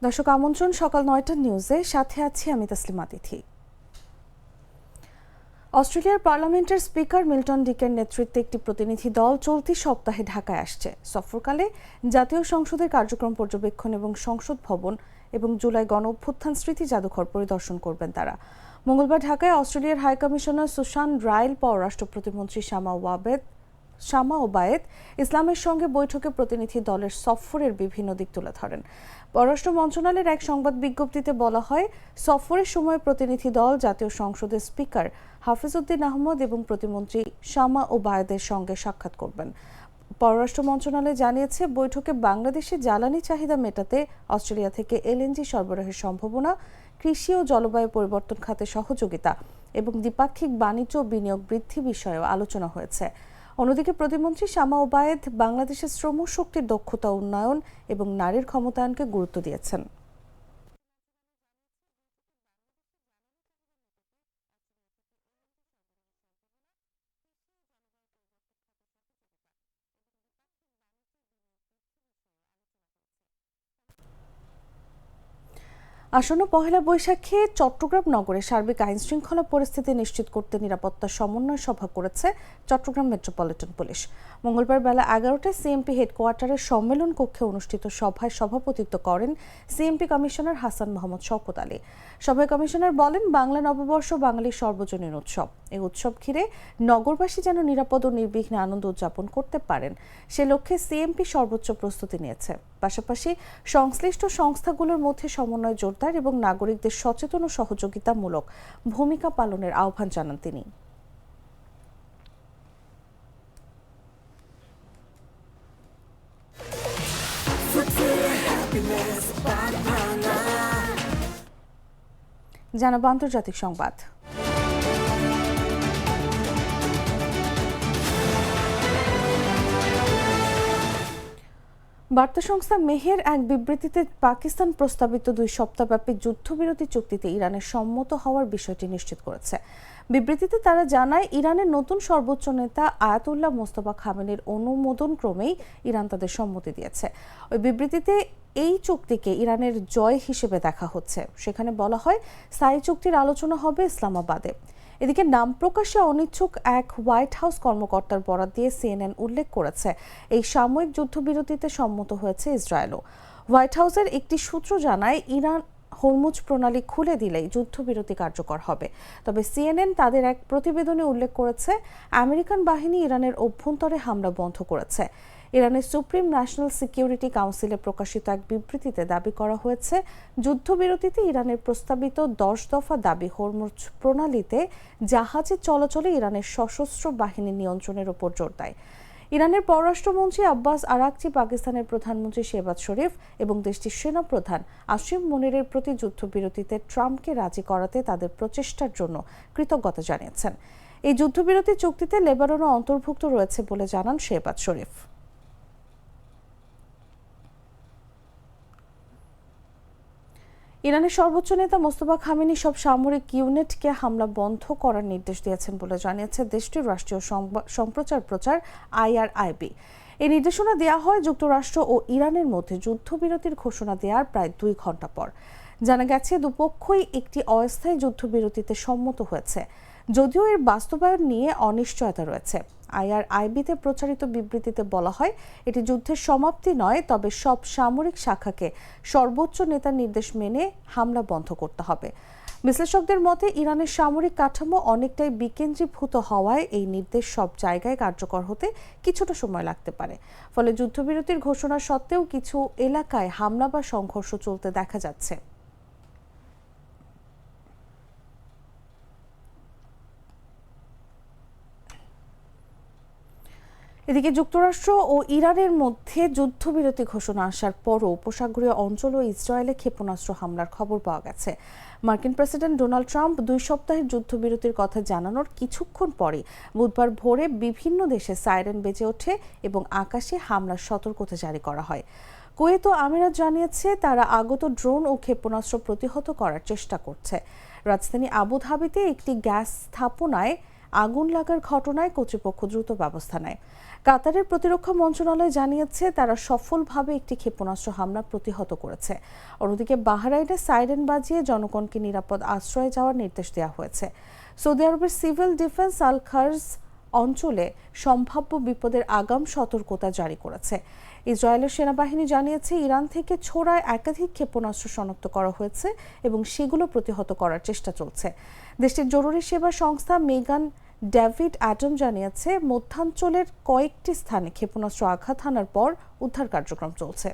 দর্শক আমন্ত্রণ সকাল ৯টার নিউজে, সাথে আছি আমি তাসলিমা তিথি। অস্ট্রেলিয়ার পার্লামেন্টের স্পিকার মিল্টন ডিকের নেতৃত্বে একটি প্রতিনিধি দল চলতি সপ্তাহে ঢাকায় আসছে। সফরকালে জাতীয় সংসদের কার্যক্রম পর্যবেক্ষণ এবং সংসদ ভবন এবং জুলাই গণ অভ্যুত্থান স্মৃতি জাদুঘর পরিদর্শন করবেন তারা। মঙ্গলবার ঢাকায় অস্ট্রেলিয়ার হাইকমিশনার সুশান রাইল, পররাষ্ট্র প্রতিমন্ত্রী শামা ওবায়েদ ইসলামের সঙ্গে বৈঠকে প্রতিনিধি দলের সফরের বিভিন্ন দিক তুলে ধরেন। পররাষ্ট্র মন্ত্রণালয়ের এক সংবাদ বিজ্ঞপ্তিতে বলা হয়, সফরের সময় প্রতিনিধি দল জাতীয় সংসদের স্পিকার হাফিজউদ্দিন আহমদ এবং প্রতিমন্ত্রী শামা ওবায়েদের সঙ্গে সাক্ষাৎ করবেন। পররাষ্ট্র মন্ত্রণালয় জানিয়েছে, বৈঠকে বাংলাদেশের জ্বালানি চাহিদা মেটাতে অস্ট্রেলিয়া থেকে এলএনজি সরবরাহের সম্ভাবনা, কৃষি ও জলবায়ু পরিবর্তন খাতে সহযোগিতা এবং দ্বিপাক্ষিক বাণিজ্য ও বিনিয়োগ বৃদ্ধি বিষয়েও আলোচনা হয়েছে। অন্যদিকে প্রতিমন্ত্রী শামা ওবায়েদ বাংলাদেশের শ্রমশক্তির দক্ষতা উন্নয়ন এবং নারীর ক্ষমতায়নকে গুরুত্ব দিয়েছেন। আসন্ন পহেলা বৈশাখে চট্টগ্রাম নগরে সার্বিক আইনশৃঙ্খলা পরিস্থিতি নিশ্চিত করতে নিরাপত্তা সমন্বয় সভা করেছে চট্টগ্রাম মেট্রোপলিটন পুলিশ। মঙ্গলবার বেলা 11টায় সিএমপি হেডকোয়ার্টারের সম্মেলন কক্ষে অনুষ্ঠিত সভায় সভাপতিত্ব করেন সিএমপি কমিশনার হাসান মোহাম্মদ শওকত আলী। সভায় কমিশনার বলেন, বাংলা নববর্ষ বাঙালির সর্বজনীন উৎসব। এই উৎসব ঘিরে নগরবাসী যেন নিরাপদ ও নির্বিঘ্নে আনন্দ উদযাপন করতে পারেন, সে লক্ষ্যে সিএমপি সর্বোচ্চ প্রস্তুতি নিয়েছে। পাশাপাশি সংশ্লিষ্ট সংস্থাগুলোর মধ্যে সমন্বয় জোরদার এবং নাগরিকদের সচেতন ও সহযোগিতামূলক ভূমিকা পালনের আহ্বান জানান তিনি। জানাবো আন্তর্জাতিক সংবাদ। বার্তা সংস্থা মেহের এক বিবৃতিতে পাকিস্তান প্রস্তাবিত 2 সপ্তাহব্যাপী যুদ্ধবিরতি চুক্তিতে ইরানের সম্মত হওয়ার বিষয়টি নিশ্চিত করেছে। বিবৃতিতে তারা জানায়, ইরানের নতুন সর্বোচ্চ নেতা আয়াতুল্লাহ মোস্তফা খামেনির অনুমোদন ক্রমেই ইরান তাদের সম্মতি দিয়েছে। ওই বিবৃতিতে এই চুক্তিকে ইরানের জয় হিসেবে দেখা হচ্ছে। সেখানে বলা হয়, স্থায়ী চুক্তির আলোচনা হবে ইসলামাবাদে। এদিকে নাম প্রকাশে অনিচ্ছুক এক হোয়াইট হাউস কর্মকর্তার বরাত দিয়ে সিএনএন উল্লেখ করেছে, এই সাময়িক যুদ্ধবিরতিতে সম্মত হয়েছে ইসরায়েলও। হোয়াইট হাউসের একটি সূত্র জানায়, ইরান হরমুজ প্রণালী খুলে দিলেই যুদ্ধবিরতি কার্যকর হবে। তবে সিএনএন তাদের এক প্রতিবেদনে উল্লেখ করেছে, আমেরিকান বাহিনী ইরানের অভ্যন্তরে হামলা বন্ধ করেছে। ইরানের সুপ্রিম ন্যাশনাল সিকিউরিটি কাউন্সিলে প্রকাশিত এক বিবৃতিতে দাবি করা হয়েছে, যুদ্ধবিরতিতে ইরানের প্রস্তাবিত 10 দফা দাবি হরমুজ প্রণালীতে জাহাজের চলাচলে ইরানের সশস্ত্র বাহিনীর নিয়ন্ত্রণের উপর জোর দেয়। ইরানের পররাষ্ট্রমন্ত্রী আব্বাস আরাকচি পাকিস্তানের প্রধানমন্ত্রী শেহবাজ শরীফ এবং দেশটির সেনাপ্রধান আসিম মনিরের প্রতি যুদ্ধবিরতিতে ট্রাম্পকে রাজি করাতে তাদের প্রচেষ্টার জন্য কৃতজ্ঞতা জানিয়েছেন। এই যুদ্ধবিরতি চুক্তিতে লেবাননও অন্তর্ভুক্ত রয়েছে বলে জানান শেহবাজ শরীফ। ইরানের সর্বোচ্চ নেতা মোস্তফা খামেনি সব সামরিক ইউনিটকে হামলা বন্ধ করার নির্দেশ দিয়েছেন বলে জানিয়েছে দেশটির রাষ্ট্রীয় সম্প্রচার IRIB। এই নির্দেশনা দেওয়া হয় যুক্তরাষ্ট্র ও ইরানের মধ্যে যুদ্ধবিরতির ঘোষণা দেওয়ার প্রায় 2 ঘন্টা পর। জানা গেছে, দুপক্ষই একটি অস্থায়ী যুদ্ধবিরতিতে সম্মত হয়েছে, যদিও এর বাস্তবায়ন নিয়ে অনিশ্চয়তা রয়েছে। IRIB-তে প্রচারিত বিবৃতিতে বলা হয়, এটি যুদ্ধের সমাপ্তি নয়, তবে সব সামরিক শাখাকে সর্বোচ্চ নেতার নির্দেশ মেনে হামলা বন্ধ করতে হবে। বিশ্লেষকদের মতে, ইরানের সামরিক কাঠামো অনেকটাই বিকেন্দ্রীভূত হওয়ায় এই নির্দেশ সব জায়গায় কার্যকর হতে কিছুটা সময় লাগতে পারে। ফলে যুদ্ধবিরতির ঘোষণা সত্ত্বেও কিছু এলাকায় হামলা বা সংঘর্ষ চলতে দেখা যাচ্ছে। এদিকে যুক্তরাষ্ট্র ও ইরানের মধ্যে যুদ্ধবিরতি ঘোষণা আসার পরও উপসাগরীয় অঞ্চল ও ইসরায়েলে ক্ষেপণাস্ত্র হামলার খবর পাওয়া গেছে। মার্কিন প্রেসিডেন্ট ডোনাল্ড ট্রাম্প 2 সপ্তাহের যুদ্ধবিরতির কথা জানানোর কিছুক্ষণ পরে বুধবার ভোরে বিভিন্ন দেশে সাইরেন বেজে ওঠে এবং আকাশে হামলার সতর্কতা জারি করা হয়। কুয়েত ও আমিরাত জানিয়েছে, তারা আগত ড্রোন ও ক্ষেপণাস্ত্র প্রতিহত করার চেষ্টা করছে। রাজধানী আবুধাবিতে একটি গ্যাস স্থাপনায় আগুন লাগার ঘটনায় কর্তৃপক্ষ দ্রুত ব্যবস্থা নেয়। কাতারের প্রতিরক্ষা মন্ত্রণালয় জানিয়েছে তারা সফলভাবে একটি ক্ষেপণাস্ত্র হামলা প্রতিহত করেছে। অন্যদিকে বাহরাইনে সাইরেন বাজিয়ে জনগণকে নিরাপদ আশ্রয়ে যাওয়ার নির্দেশ দেওয়া হয়েছে। সৌদি আরবের সিভিল ডিফেন্স আল খার্জ অঞ্চলে সম্ভাব্য বিপদের আগাম সতর্কতা জারি করেছে। ইসরায়েলের সেনাবাহিনী জানিয়েছে ইরান থেকে ছোড়া একাধিক ক্ষেপণাস্ত্র শনাক্ত করা হয়েছে এবং সেগুলো প্রতিহত করার চেষ্টা চলছে। দেশটির জরুরি সেবা সংস্থা মেগান ডেভিড অ্যাডম জানিয়েছে মধ্যাঞ্চলের কয়েকটি স্থানে ক্ষেপণাস্ত্র আঘাত হানার পর উদ্ধার কার্যক্রম চলছে।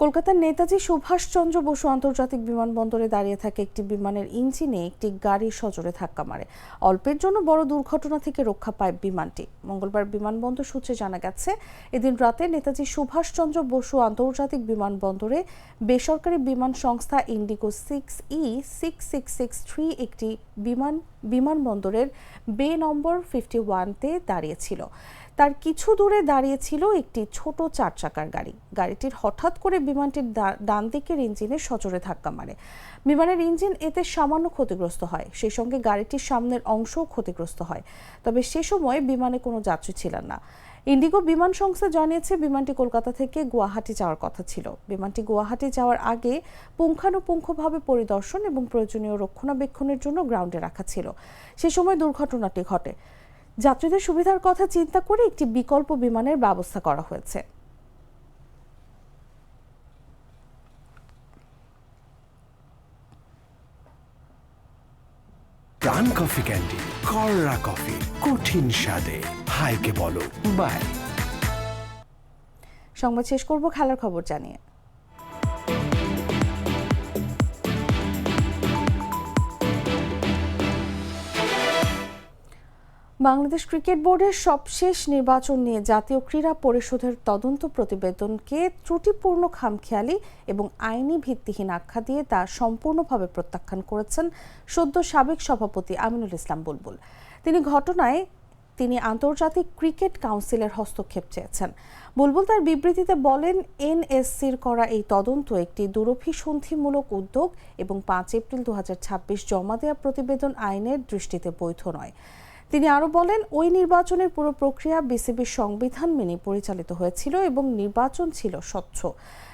কলকাতার নেতাজি সুভাষচন্দ্র বসু আন্তর্জাতিক বিমানবন্দরে দাঁড়িয়ে থাকা একটি বিমানের ইঞ্জিনে একটি গাড়ি সজোরে ধাক্কা মারে। অল্পের জন্য বড় দুর্ঘটনা থেকে রক্ষা পায় বিমানটি। মঙ্গলবার বিমানবন্দর সূত্রে জানা গেছে এদিন রাতে নেতাজি সুভাষচন্দ্র বসু আন্তর্জাতিক বিমানবন্দরে বেসরকারি বিমান সংস্থা ইন্ডিগো 6E6663 একটি বিমানবন্দরের বে নম্বর 51-তে দাঁড়িয়েছিল। তার কিছু দূরে দাঁড়িয়েছিল একটি ছোট 4 চাকার গাড়ি। গাড়িটির হঠাৎ করে বিমানটির ডান দিকের ইঞ্জিনে সজোরে ধাক্কা মারে। বিমানের ইঞ্জিন এতে সামান্য ক্ষতিগ্রস্ত হয়, সেই সঙ্গে গাড়িটির সামনের অংশও ক্ষতিগ্রস্ত হয়। তবে সে সময় বিমানে কোনো যাত্রী ছিলেন না। ইন্ডিগো বিমান সংস্থা জানিয়েছে বিমানটি কলকাতা থেকে গুয়াহাটি যাওয়ার কথা ছিল। বিমানটি গুয়াহাটি যাওয়ার আগে পুঙ্খানুপুঙ্খভাবে পরিদর্শন এবং প্রয়োজনীয় রক্ষণাবেক্ষণের জন্য গ্রাউন্ডে রাখা ছিল। সে সময় দুর্ঘটনাটি ঘটে। যাত্রীদের সুবিধার কথা চিন্তা করে একটি বিকল্প বিমানের ব্যবস্থা করা হয়েছে। প্রাণ কফি ক্যান্ডি, কররা কফি, কঠিন স্বাদে, হাইকে বলো বাই। সংবাদ শেষ করব খেলার খবর জানিয়ে। বাংলাদেশ ক্রিকেট বোর্ডের সবশেষ নির্বাচন নিয়ে জাতীয় ক্রীড়া পরিষদের তদন্ত প্রতিবেদনকে ত্রুটিপূর্ণ, খামখেয়ালি এবং আইনি ভিত্তিহীন আখ্যা দিয়ে তা সম্পূর্ণভাবে প্রত্যাখ্যান করেছেন সদ্য সাবেক সভাপতি আমিনুল ইসলাম বুলবুল। তিনি আন্তর্জাতিক ক্রিকেট কাউন্সিলের হস্তক্ষেপ চেয়েছেন। বুলবুল তার বিবৃতিতে বলেন, এনএসসির করা এই তদন্ত একটি দুরভিসন্ধিমূলক উদ্যোগ এবং 5 এপ্রিল 2026 জমা দেওয়া প্রতিবেদন আইনের দৃষ্টিতে বৈধ নয়। তিনি আরও বলেন, ওই নির্বাচনের পুরো প্রক্রিয়া বিসিবির সংবিধান মেনে পরিচালিত হয়েছিল এবং নির্বাচন ছিল স্বচ্ছ।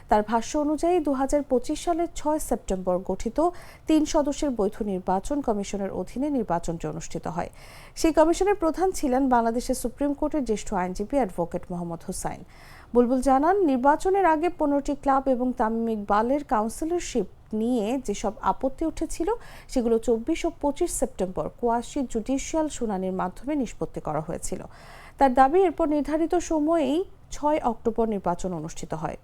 তার ভাষ্য অনুযায়ী 2025 সালের 6 সেপ্টেম্বর গঠিত 3 সদস্যের বৈধ নির্বাচন কমিশনের অধীনে নির্বাচনটি অনুষ্ঠিত হয়। সেই কমিশনের প্রধান ছিলেন বাংলাদেশের সুপ্রিম কোর্টের জ্যেষ্ঠ আইনজীবী অ্যাডভোকেট মোহাম্মদ হুসাইন। বুলবুল জানান, নির্বাচনের আগে 15টি ক্লাব এবং তামিম ইকবালের কাউন্সিলরশিপ নিয়ে যেসব আপত্তি উঠেছিল সেগুলো 24 ও 25 সেপ্টেম্বর কোয়াসি জুডিশিয়াল শুনানির মাধ্যমে নিষ্পত্তি করা হয়েছিল। তার দাবি, এরপর নির্ধারিত সময়েই 6 অক্টোবর নির্বাচন অনুষ্ঠিত হয়।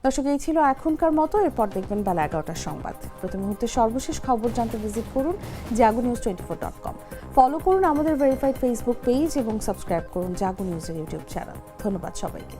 দর্শক, এই ছিল এখনকার মতো। এরপর দেখবেন বেলা 11টার সংবাদ। প্রতি মুহূর্তে সর্বশেষ খবর জানতে ভিজিট করুন jagunews24.com। ফলো করুন আমাদের ভেরিফাইড ফেসবুক পেজ এবং সাবস্ক্রাইব করুন জাগো নিউজের ইউটিউব চ্যানেল। ধন্যবাদ সবাইকে।